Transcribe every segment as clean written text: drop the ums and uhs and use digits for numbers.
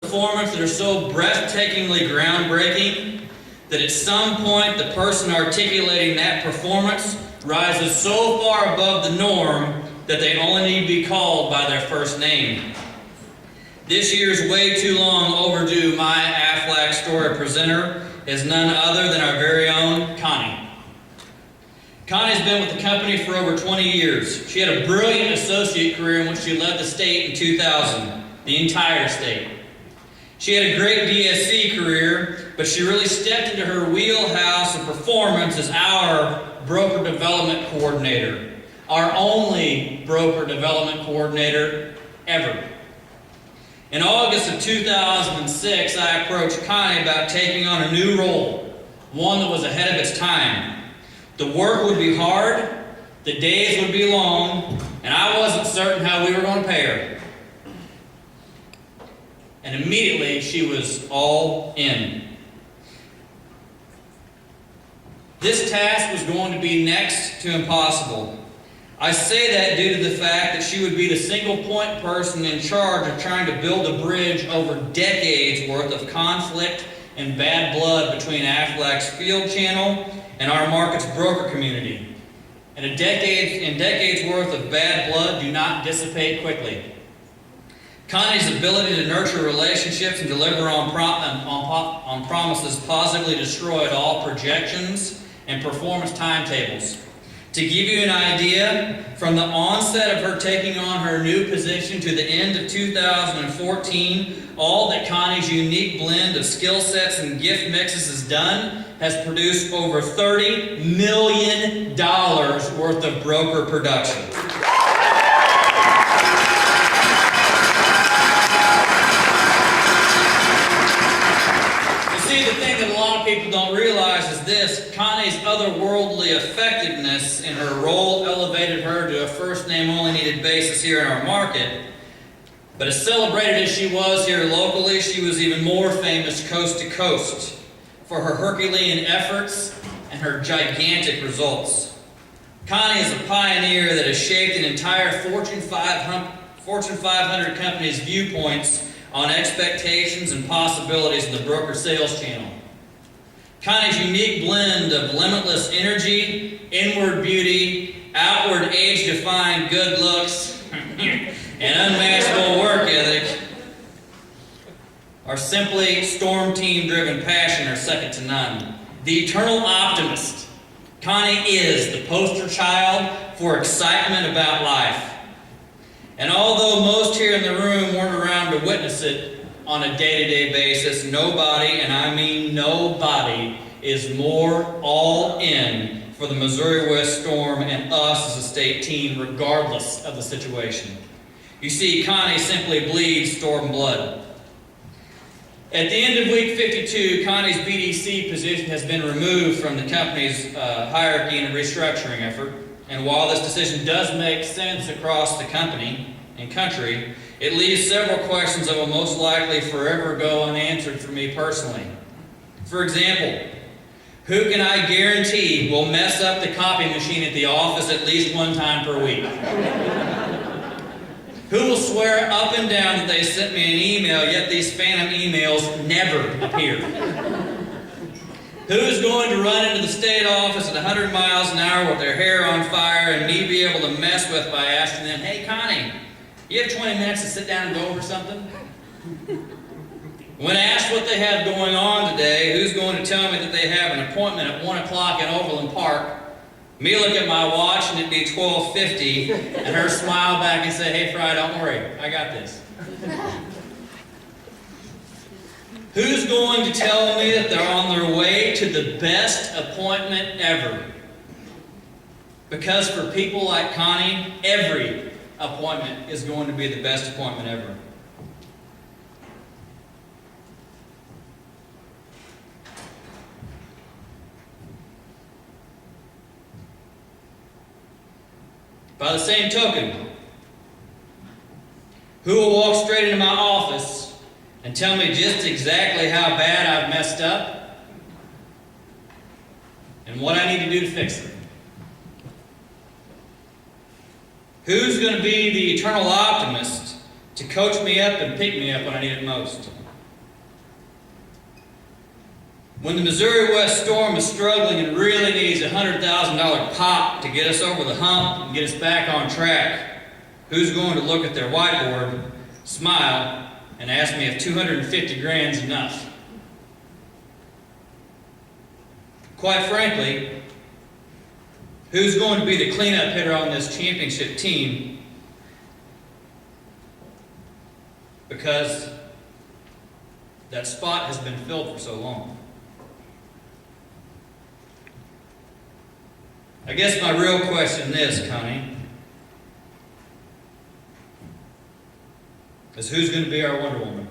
performance that are so breathtakingly groundbreaking that at some point the person articulating that performance rises so far above the norm that they only need to be called by their first name. This year's way too long overdue My Aflac Story presenter is none other than our very own Connie. Connie's been with the company for over 20 years. She had a brilliant associate career in which she led the state in 2000, the entire state. She had a great DSC career, but she really stepped into her wheelhouse of performance as our broker development coordinator, our only broker development coordinator ever. In August of 2006, I approached Connie about taking on a new role, one that was ahead of its time. The work would be hard, the days would be long, and I wasn't certain how we were going to pay her. And immediately she was all in. This task was going to be next to impossible. I say that due to the fact that she would be the single point person in charge of trying to build a bridge over decades worth of conflict and bad blood between Aflac's field channel and our market's broker community. And decades worth of bad blood do not dissipate quickly. Connie's ability to nurture relationships and deliver on promises positively destroyed all projections and performance timetables. To give you an idea, from the onset of her taking on her new position to the end of 2014, all that Connie's unique blend of skill sets and gift mixes has done has produced over $30 million worth of broker production. The thing that a lot of people don't realize is this: Connie's otherworldly effectiveness in her role elevated her to a first-name-only needed basis here in our market. But as celebrated as she was here locally, she was even more famous coast to coast for her Herculean efforts and her gigantic results. Connie is a pioneer that has shaped an entire Fortune 500 company's viewpoints on expectations and possibilities in the broker sales channel. Connie's unique blend of limitless energy, inward beauty, outward age-defying good looks, and unmatchable work ethic are simply storm team-driven passion are second to none. The eternal optimist, Connie is the poster child for excitement about life. And although most here in the room weren't around to witness it on a day-to-day basis, nobody, and I mean nobody, is more all in for the Missouri West Storm and us as a state team, regardless of the situation. You see, Connie simply bleeds Storm blood. At the end of week 52, Connie's BDC position has been removed from the company's hierarchy and restructuring effort. And while this decision does make sense across the company and country, it leaves several questions that will most likely forever go unanswered for me personally. For example, who can I guarantee will mess up the copy machine at the office at least one time per week? Who will swear up and down that they sent me an email, yet these phantom emails never appear? Who is going to run into the state office at 100 miles an hour with their hair on fire and me be able to mess with by asking them, "Hey Connie, you have 20 minutes to sit down and go over something?" When asked what they have going on today, who's going to tell me that they have an appointment at 1 o'clock in Overland Park? Me look at my watch and it'd be 12:50, and her smile back and say, "Hey Fry, don't worry, I got this." Who's going to tell me that they're on their way to the best appointment ever? Because for people like Connie, every appointment is going to be the best appointment ever. By the same token, who will walk straight into my office and tell me just exactly how bad I've messed up and what I need to do to fix it? Who's going to be the eternal optimist to coach me up and pick me up when I need it most? When the Missouri West Storm is struggling and really needs a $100,000 pop to get us over the hump and get us back on track, who's going to look at their whiteboard, smile, and ask me if 250 grand's enough? Quite frankly, who's going to be the cleanup hitter on this championship team? Because that spot has been filled for so long. I guess my real question is, Connie, is who's going to be our Wonder Woman?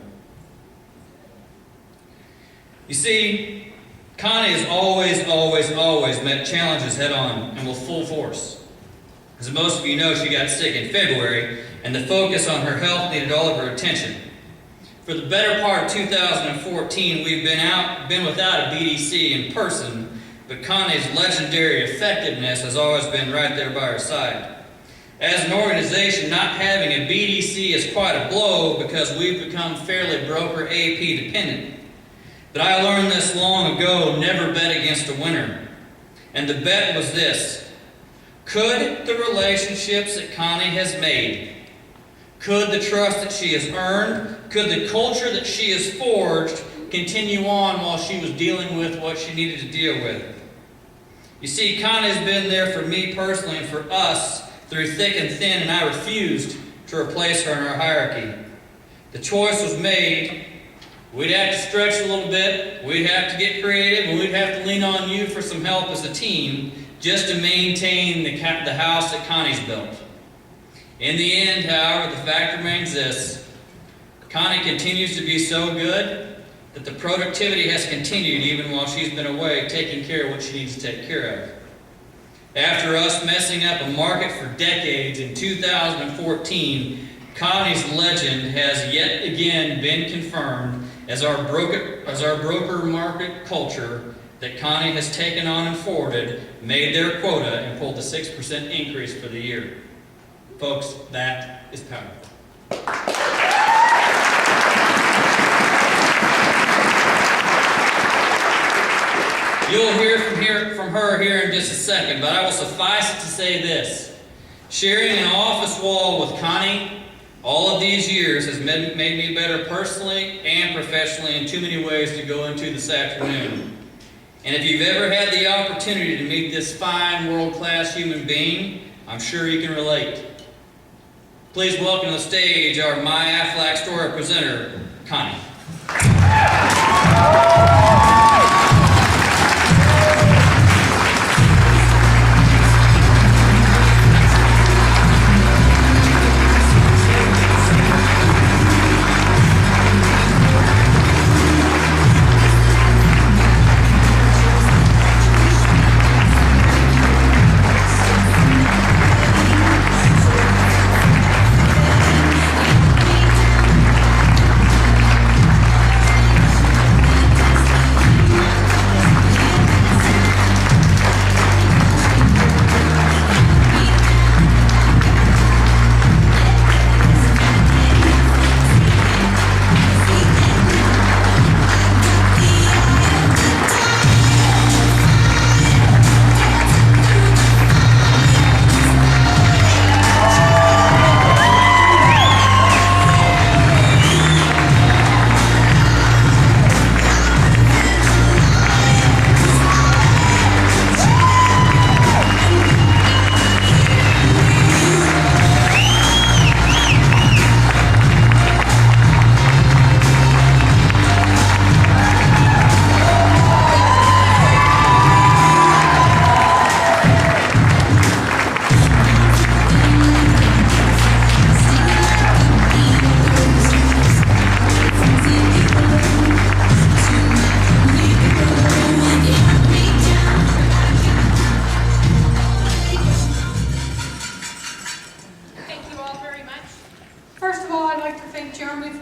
You see, Connie has always met challenges head on and with full force. As most of you know, she got sick in February, and the focus on her health needed all of her attention. For the better part of 2014, we've been without a BDC in person, but Connie's legendary effectiveness has always been right there by her side. As an organization, not having a BDC is quite a blow because we've become fairly broker AP dependent. But I learned this long ago, never bet against a winner. And the bet was this: could the relationships that Connie has made, could the trust that she has earned, could the culture that she has forged continue on while she was dealing with what she needed to deal with? You see, Connie's been there for me personally and for us through thick and thin, and I refused to replace her in our hierarchy. The choice was made. We'd have to stretch a little bit, we'd have to get creative, and we'd have to lean on you for some help as a team just to maintain the house that Connie's built. In the end, however, the fact remains this: Connie continues to be so good that the productivity has continued even while she's been away taking care of what she needs to take care of. After us messing up a market for decades, in 2014, Connie's legend has yet again been confirmed as our broker market culture that Connie has taken on and forwarded made their quota and pulled the 6% increase for the year. Folks, that is powerful. You'll hear from her here in just a second, but I will suffice it to say this: sharing an office wall with Connie all of these years has made me better personally and professionally in too many ways to go into this afternoon. And if you've ever had the opportunity to meet this fine, world-class human being, I'm sure you can relate. Please welcome to the stage our My Aflac Story presenter, Connie.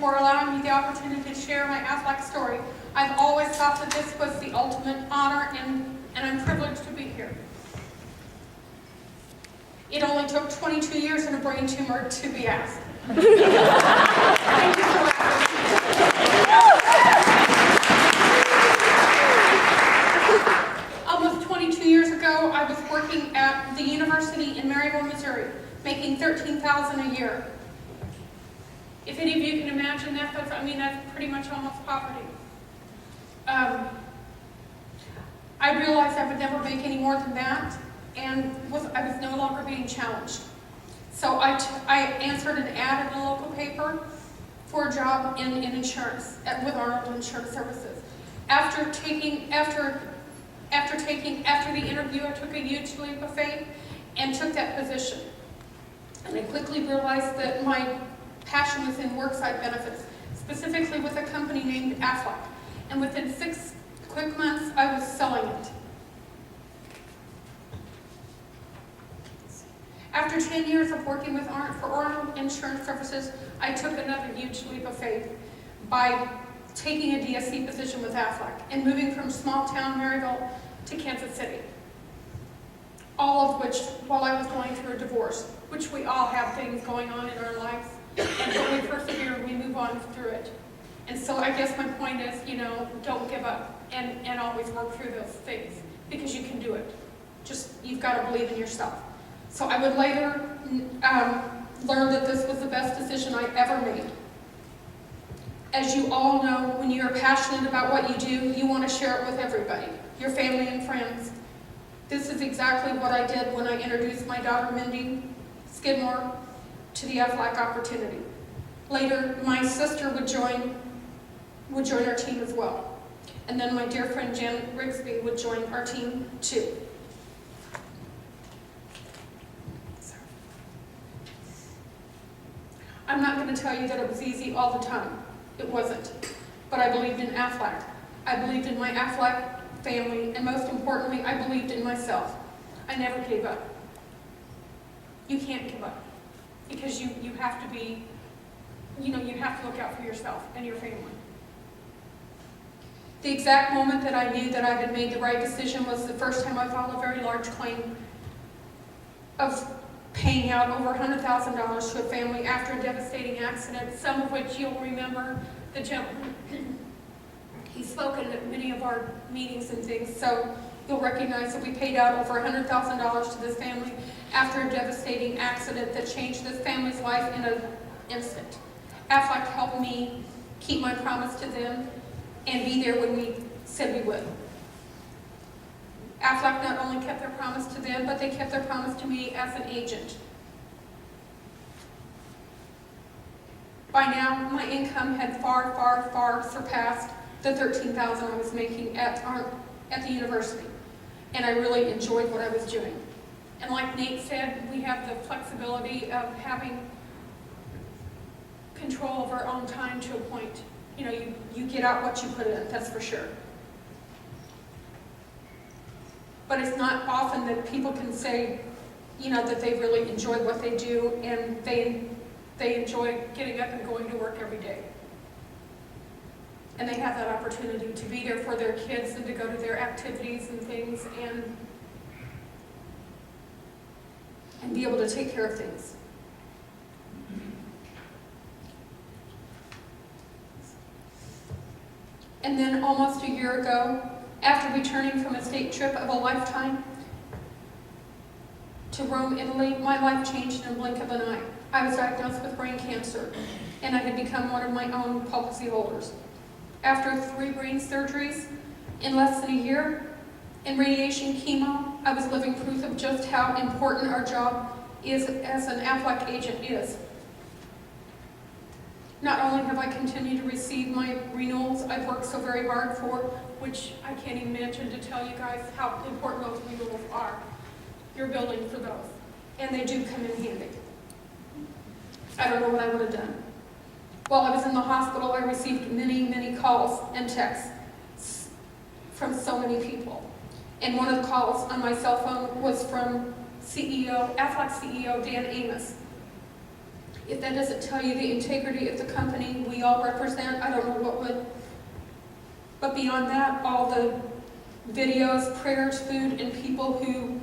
for allowing me the opportunity to share my Aflac story. I've always thought that this was the ultimate honor, and I'm privileged to be here. It only took 22 years and a brain tumor to be asked. Thank you for laughing. imagine that? That's pretty much almost poverty. I realized I would never make any more than that, and I was no longer being challenged. So I answered an ad in a local paper for a job in insurance with Arnold Insurance Services. After the interview, I took a huge leap of faith and took that position. And I quickly realized that my passion was in worksite benefits, specifically with a company named Aflac. And within 6 quick months, I was selling it. After 10 years of working for Arnold Insurance Services, I took another huge leap of faith by taking a DSC position with Aflac and moving from small town Maryville to Kansas City. All of which, while I was going through a divorce, which we all have things going on in our lives, and so we persevere and we move on through it. And so I guess my point is, don't give up and always work through those things, because you can do it. Just, you've got to believe in yourself. So I would later learn that this was the best decision I ever made. As you all know, when you're passionate about what you do, you want to share it with everybody, your family and friends. This is exactly what I did when I introduced my daughter Mindy Skidmore to the Aflac opportunity. Later, my sister would join our team as well. And then my dear friend Jan Rigsby would join our team too. I'm not going to tell you that it was easy all the time. It wasn't. But I believed in Aflac. I believed in my Aflac family, and most importantly, I believed in myself. I never gave up. You can't give up, because you have to be, you have to look out for yourself and your family. The exact moment that I knew that I had made the right decision was the first time I filed a very large claim of paying out over $100,000 to a family after a devastating accident, some of which you'll remember. The gentleman, he's spoken at many of our meetings and things, so you'll recognize that we paid out over $100,000 to this family after a devastating accident that changed this family's life in an instant. Aflac helped me keep my promise to them and be there when we said we would. Aflac not only kept their promise to them, but they kept their promise to me as an agent. By now, my income had far, far, far surpassed the $13,000 I was making at the university. And I really enjoyed what I was doing. And like Nate said, we have the flexibility of having control of our own time to a point. You get out what you put in, that's for sure. But it's not often that people can say, that they really enjoy what they do and they enjoy getting up and going to work every day. And they have that opportunity to be there for their kids and to go to their activities and things and be able to take care of things. And then almost a year ago, after returning from a state trip of a lifetime to Rome, Italy, my life changed in a blink of an eye. I was diagnosed with brain cancer, and I had become one of my own policy holders. After 3 brain surgeries in less than a year, and radiation chemo, I was living proof of just how important our job is as an Aflac agent is. Not only have I continued to receive my renewals I've worked so very hard for, which I can't even mention to tell you guys how important those renewals are. You're building for those, and they do come in handy. I don't know what I would have done. While I was in the hospital, I received many, many calls and texts from so many people. And one of the calls on my cell phone was from Aflac CEO Dan Amos. If that doesn't tell you the integrity of the company we all represent, I don't know what would. But beyond that, all the videos, prayers, food, and people who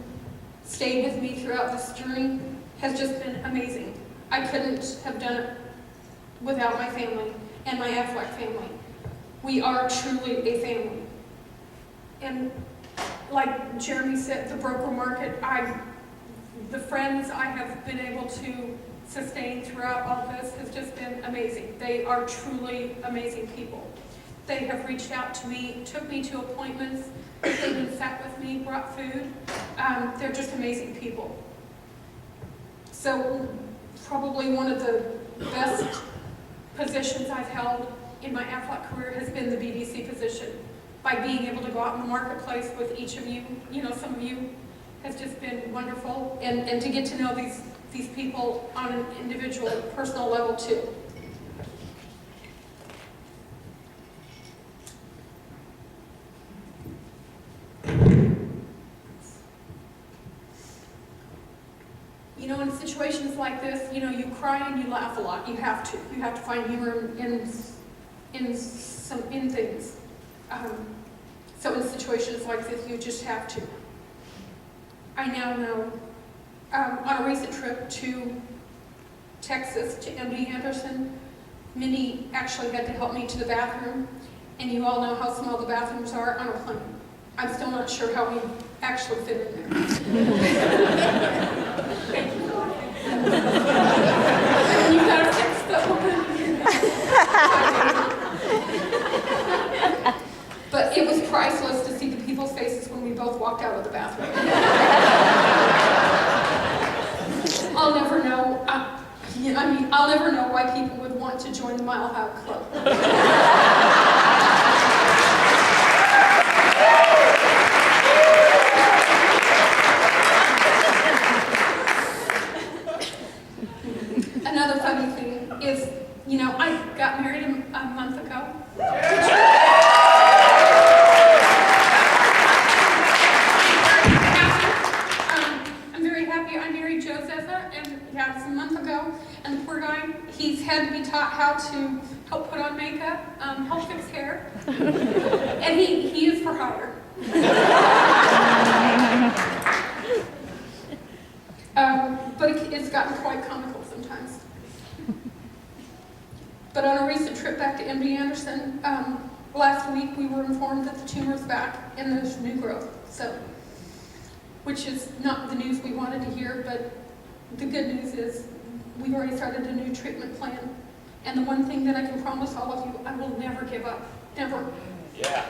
stayed with me throughout this journey has just been amazing. I couldn't have done it without my family and my Aflac family. We are truly a family. And like Jeremy said, the broker market, the friends I have been able to sustained throughout all this has just been amazing. They are truly amazing people. They have reached out to me, took me to appointments, came and sat with me, brought food. They're just amazing people. So probably one of the best positions I've held in my Aflac career has been the BDC position. By being able to go out in the marketplace with each of you, some of you, has just been wonderful. And to get to know these people on an individual, personal level too. In situations like this, you cry and you laugh a lot. You have to. You have to find humor in things. So in situations like this, you just have to. I now know, on a recent trip to Texas, to MD Anderson, Minnie actually had to help me to the bathroom, and you all know how small the bathrooms are on a plane. I'm still not sure how we actually fit in there. Thank you. You gotta fix the But it was priceless to see the people's faces when we both walked out of the bathroom. I'll never know. I'll never know why people would want to join the Mile High Club. Another funny thing is, I got married a month ago. I'm very happy I married Joseph, and that was a month ago. And the poor guy, he's had to be taught how to help put on makeup, help fix hair, and he is for hire. But it's gotten quite comical sometimes. But on a recent trip back to MD Anderson, last week we were informed that the tumor's back and there's new growth. Which is not the news we wanted to hear, but the good news is we've already started a new treatment plan. And the one thing that I can promise all of you, I will never give up. Never. Yeah.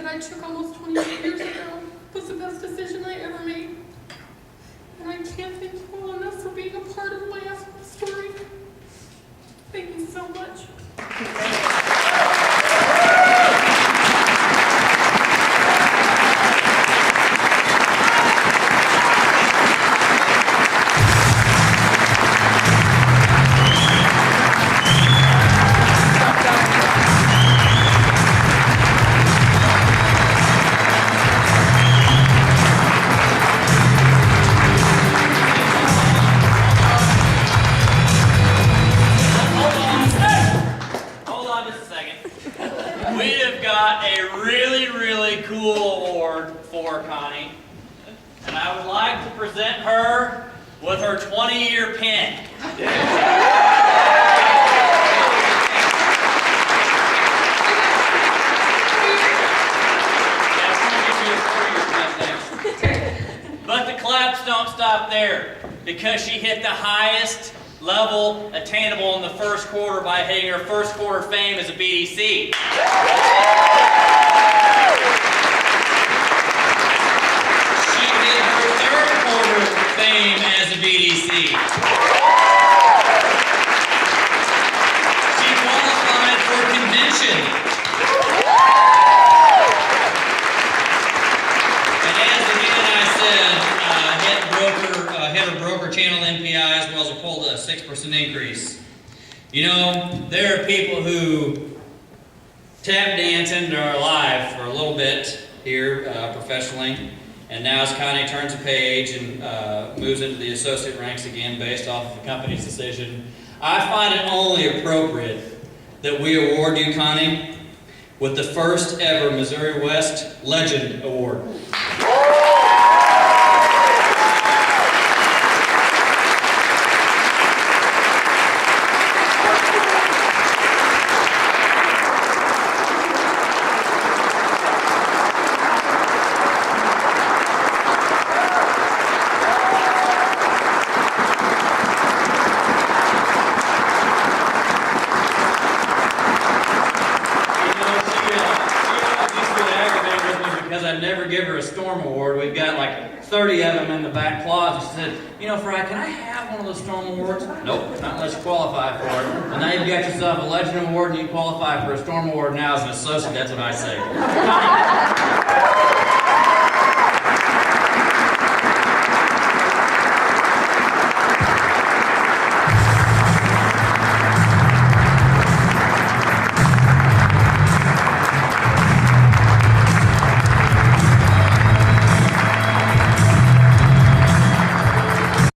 I took almost 28 years ago was the best decision I ever made. And I can't thank you all enough for being a part of my Aflac story. Thank you so much. For Connie, and I would like to present her with her 20-year pin. But the claps don't stop there, because she hit the highest level attainable in the first quarter by hitting her first quarter fame as a BDC. Fame as a BDC. She qualified for convention. And as again I said, hit her broker channel NPI as well as pulled a 6% increase. There are people who tap dance into our life for a little bit here professionally. And now as Connie turns a page and moves into the associate ranks again based off of the company's decision, I find it only appropriate that we award you, Connie, with the first ever Missouri West Legend Award. storm award. We've got like 30 of them in the back closet. She said, you know, Fry, can I have one of those storm awards? Nope, not unless you qualify for it. Well, now you've got yourself a Legend Award and you qualify for a storm award now as an associate. That's what I say.